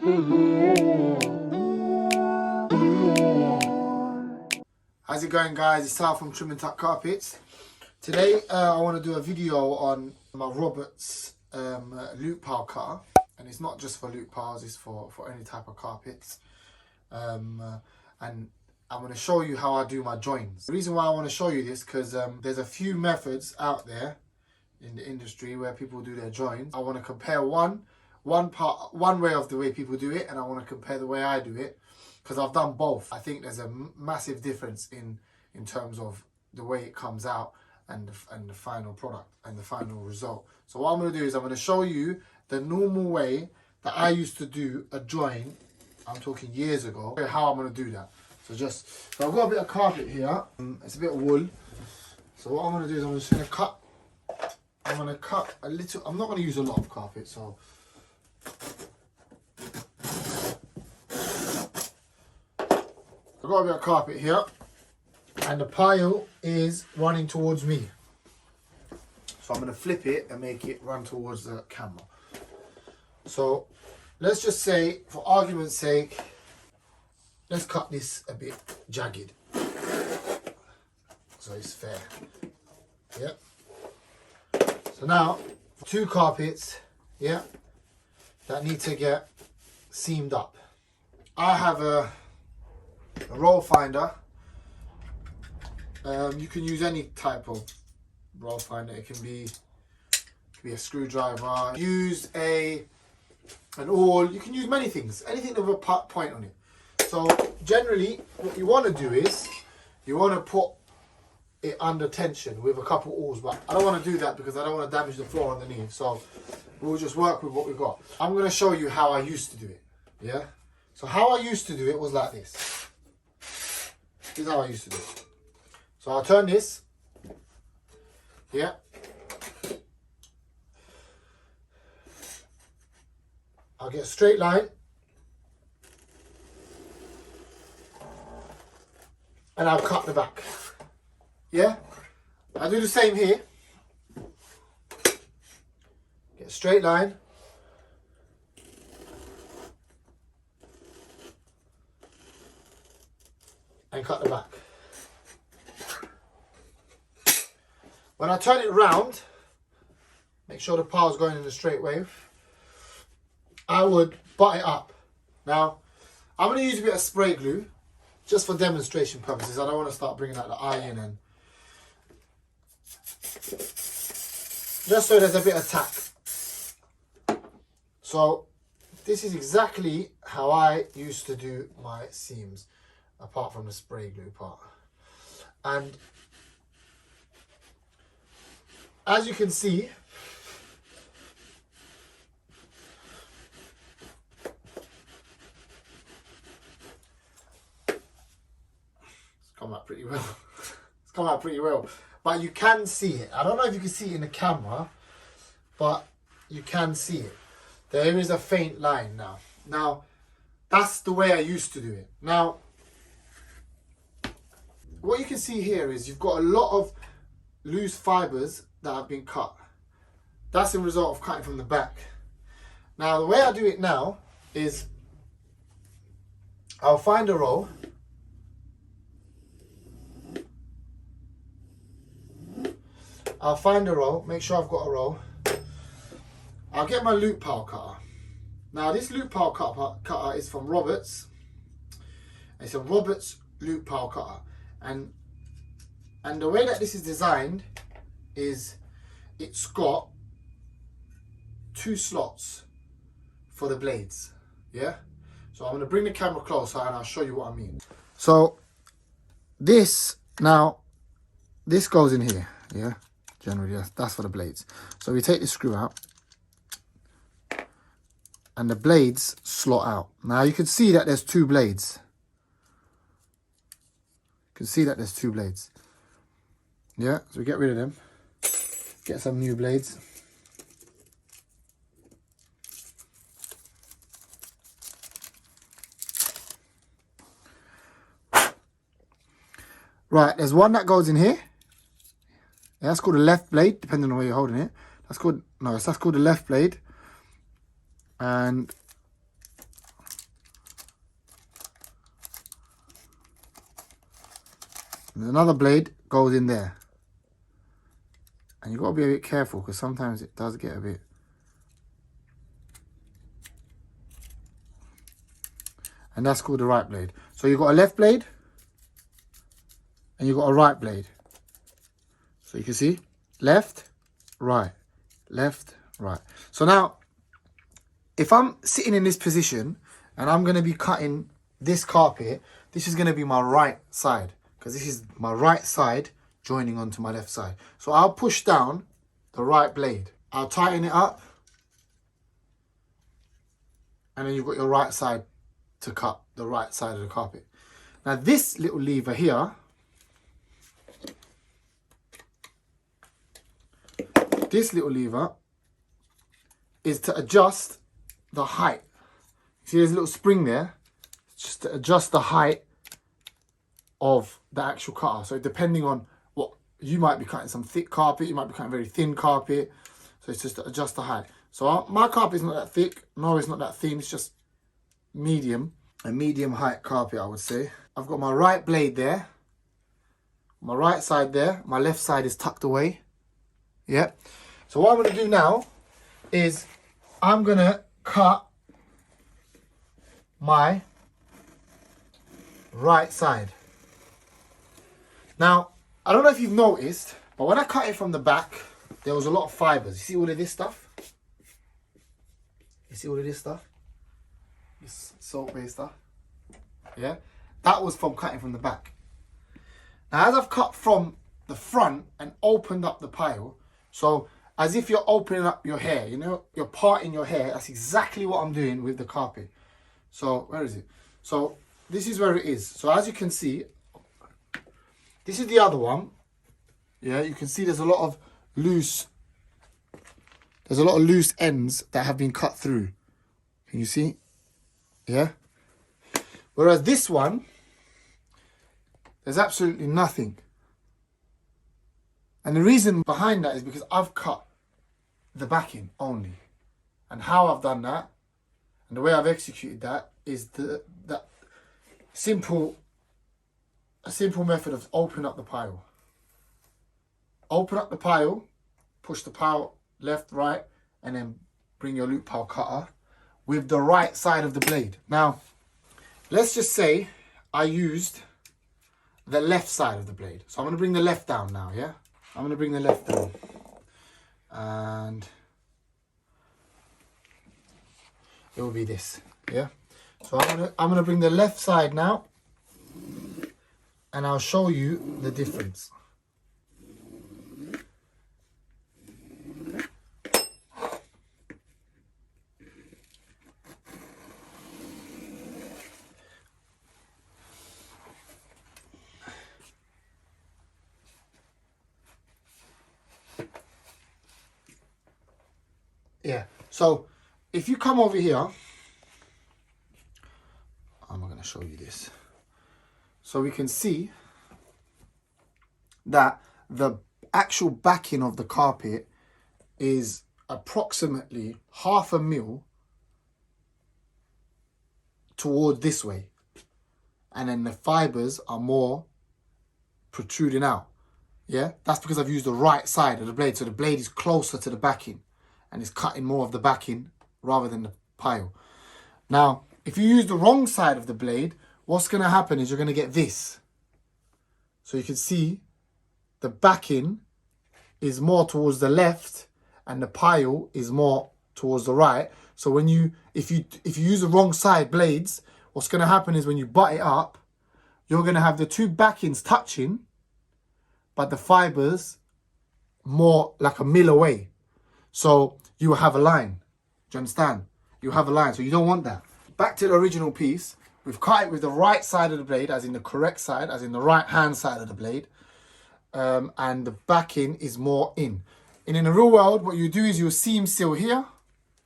How's it going, guys? It's Sal from Trim&TuckCarpets. Today I want to do a video on my Roberts loop pile cutter, and it's not just for loop piles, it's for any type of carpets. And I'm going to show you how I do my joins. The reason why I want to show you this because there's a few methods out there in the industry where people do their joins. I want to compare one way of the way people do it, and I want to compare the way I do it, because I've done both. I think there's a massive difference in terms of the way it comes out and the final product and the final result. So what I'm going to do is I'm going to show you the normal way that I used to do a join. I'm talking years ago, how I'm going to do that. So I've got a bit of carpet here. It's a bit of wool. So what I'm going to do is I'm just going to cut. I'm going to cut a little. I'm not going to use a lot of carpet, so. I've got a bit of carpet here, and the pile is running towards me. So I'm going to flip it and make it run towards the camera. So let's just say, for argument's sake, let's cut this a bit jagged, so it's fair. Yeah. So now, for two carpets, yeah, that need to get seamed up. I have a roll finder. You can use any type of roll finder. It can be a screwdriver. Use an awl. You can use many things. Anything with a point on it. So generally, what you want to do is you want to put it under tension with a couple awls. But I don't want to do that because I don't want to damage the floor underneath. So we'll just work with what we've got. I'm going to show you how I used to do it. Yeah. So how I used to do it was like this. This is how I used to do it. So I'll turn this. Yeah. I'll get a straight line. And I'll cut the back. Yeah. I'll do the same here. Get a straight line. And cut the back. When I turn it round, make sure the pile's going in a straight wave, I would butt it up. Now, I'm going to use a bit of spray glue, just for demonstration purposes. I don't want to start bringing out the iron, and just so there's a bit of tack. So, this is exactly how I used to do my seams, apart from the spray glue part. And as you can see, it's come out pretty well. It's come out pretty well. But you can see it. I don't know if you can see it in the camera, but you can see it. There is a faint line now. Now, that's the way I used to do it. Now, what you can see here is you've got a lot of loose fibers that have been cut. That's the result of cutting from the back. Now, the way I do it now is I'll find a roll. I'll find a roll, make sure I've got a roll. I'll get my loop pile cutter. Now, this loop pile cutter is from Roberts. It's a Roberts loop pile cutter. And the way that this is designed is it's got two slots for the blades. Yeah. So I'm going to bring the camera closer and I'll show you what I mean. So this goes in here. Yeah. Generally, that's for the blades. So we take the screw out, and the blades slot out. Now you can see that there's two blades. You can see that there's two blades. Yeah, so we get rid of them. Get some new blades. Right, there's one that goes in here. Yeah, that's called the left blade, depending on where you're holding it. That's called the left blade. And another blade goes in there. And you've got to be a bit careful because sometimes it does get a bit... And that's called the right blade. So you've got a left blade and you've got a right blade. So you can see left, right, left, right. So now, if I'm sitting in this position and I'm going to be cutting this carpet, this is going to be my right side because this is my right side joining onto my left side. So I'll push down the right blade. I'll tighten it up and then you've got your right side to cut the right side of the carpet. Now this little lever here, is to adjust the height. See there's a little spring there, just to adjust the height of the actual cutter. So depending on what, you might be cutting some thick carpet, you might be cutting very thin carpet. So it's just to adjust the height. So my carpet is not that thick, nor it's not that thin, it's just medium. A medium height carpet, I would say. I've got my right blade there, my right side there, my left side is tucked away. Yeah. So what I'm going to do now is I'm going to cut my right side. Now, I don't know if you've noticed, but when I cut it from the back, there was a lot of fibers. You see all of this stuff? You see all of this stuff? This salt-based stuff? Yeah? That was from cutting from the back. Now, as I've cut from the front and opened up the pile, so as if you're opening up your hair, you know, you're parting your hair, that's exactly what I'm doing with the carpet. So, where is it? So, this is where it is. So, as you can see, this is the other one. Yeah, you can see there's a lot of loose ends that have been cut through. Can you see? Yeah. Whereas this one, there's absolutely nothing. And the reason behind that is because I've cut the backing only. And how I've done that, and the way I've executed that, is a simple method of opening up the pile. Open up the pile, push the pile left, right, and then bring your loop pile cutter with the right side of the blade. Now, let's just say I used the left side of the blade. So I'm going to bring the left down now, yeah? I'm going to bring the left down. And it will be this, yeah? So I'm going to bring the left side now, and I'll show you the difference. Yeah, so if you come over here, I'm going to show you this. So we can see that the actual backing of the carpet is approximately 1/2 mil toward this way. And then the fibers are more protruding out. Yeah, that's because I've used the right side of the blade. So the blade is closer to the backing and it's cutting more of the backing rather than the pile. Now, if you use the wrong side of the blade, what's going to happen is you're going to get this. So you can see the backing is more towards the left and the pile is more towards the right. So when if you use the wrong side blades, what's going to happen is when you butt it up, you're going to have the two backings touching, but the fibers more like 1 mil away. So you will have a line. Do you understand? You have a line. So you don't want that. Back to the original piece. We've cut it with the right side of the blade, as in the correct side, as in the right hand side of the blade. And the backing is more in. And in the real world, what you do is you'll seam seal here.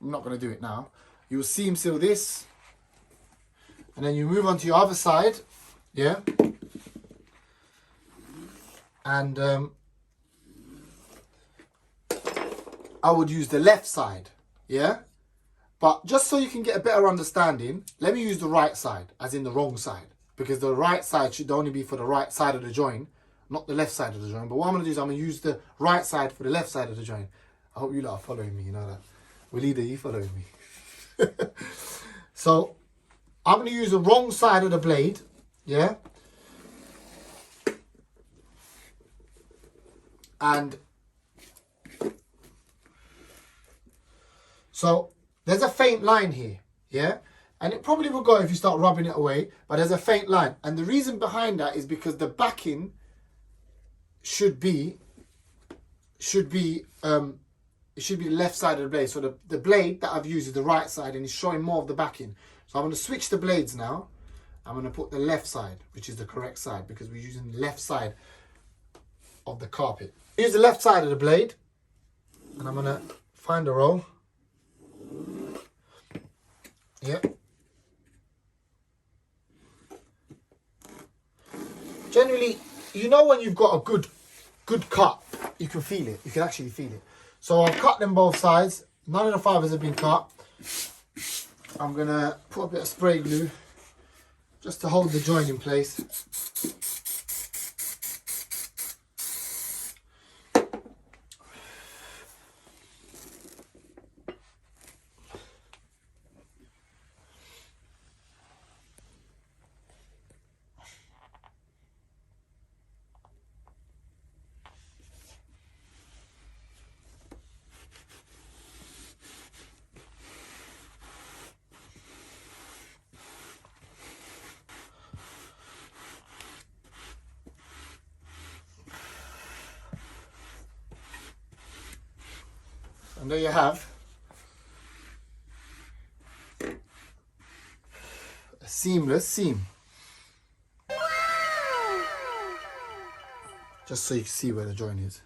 I'm not going to do it now. You'll seam seal this. And then you move on to your other side. Yeah. And I would use the left side. Yeah. But just so you can get a better understanding, let me use the right side, as in the wrong side. Because the right side should only be for the right side of the joint, not the left side of the joint. But what I'm going to do is I'm going to use the right side for the left side of the joint. I hope you lot are following me, you know that. Walida, you following me? So I'm going to use the wrong side of the blade, yeah? And so there's a faint line here, yeah? And it probably will go if you start rubbing it away, but there's a faint line. And the reason behind that is because the backing should be the left side of the blade. So the blade that I've used is the right side and it's showing more of the backing. So I'm going to switch the blades now. I'm going to put the left side, which is the correct side, because we're using the left side of the carpet. Use the left side of the blade, and I'm going to find a roll. Yep. Generally, you know when you've got a good cut, you can feel it. You can actually feel it. So I've cut them both sides. None of the fibers have been cut. I'm going to put a bit of spray glue just to hold the joint in place. And there you have a seamless seam. Just so you can see where the joint is.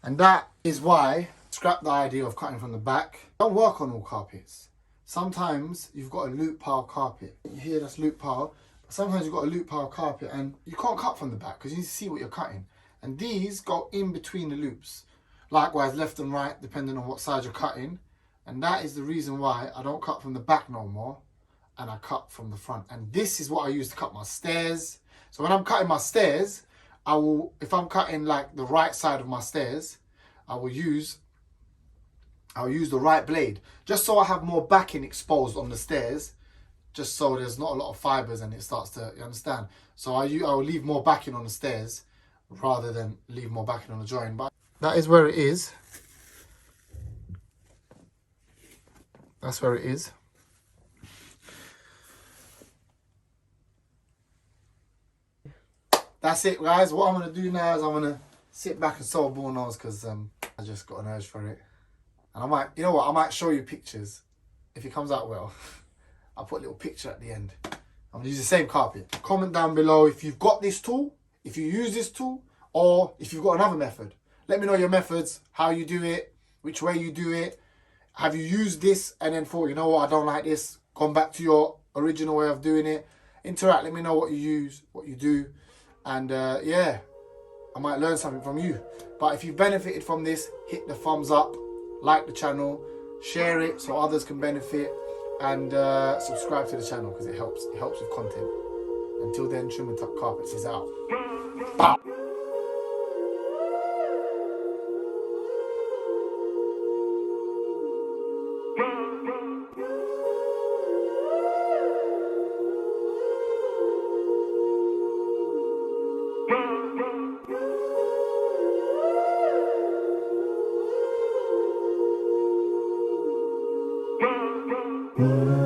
And that is why, scrap the idea of cutting from the back. Don't work on all carpets. Sometimes you've got a loop pile carpet. You hear that's loop pile. Sometimes you've got a loop pile carpet and you can't cut from the back because you need to see what you're cutting. And these go in between the loops. Likewise, left and right, depending on what side you're cutting. And that is the reason why I don't cut from the back no more. And I cut from the front. And this is what I use to cut my stairs. So when I'm cutting my stairs, I will, if I'm cutting like the right side of my stairs, I'll use the right blade. Just so I have more backing exposed on the stairs. Just so there's not a lot of fibers and it starts to, you understand? So I'll leave more backing on the stairs rather than leave more backing on the joint. But that is where it is. That's where it is. That's it, guys. What I'm going to do now is I'm going to sit back and sew a bull nose because I just got an urge for it. And I might, you know what, I might show you pictures if it comes out well. I'll put a little picture at the end. I'm going to use the same carpet. Comment down below if you've got this tool, if you use this tool, or if you've got another method. Let me know your methods, how you do it, which way you do it. Have you used this and then thought, you know what, I don't like this. Gone back to your original way of doing it. Interact, let me know what you use, what you do. And yeah, I might learn something from you. But if you benefited from this, hit the thumbs up, like the channel, share it so others can benefit. And subscribe to the channel because it helps with content. Until then, Trim and Tuck Carpets is out. Bow. Mm-hmm.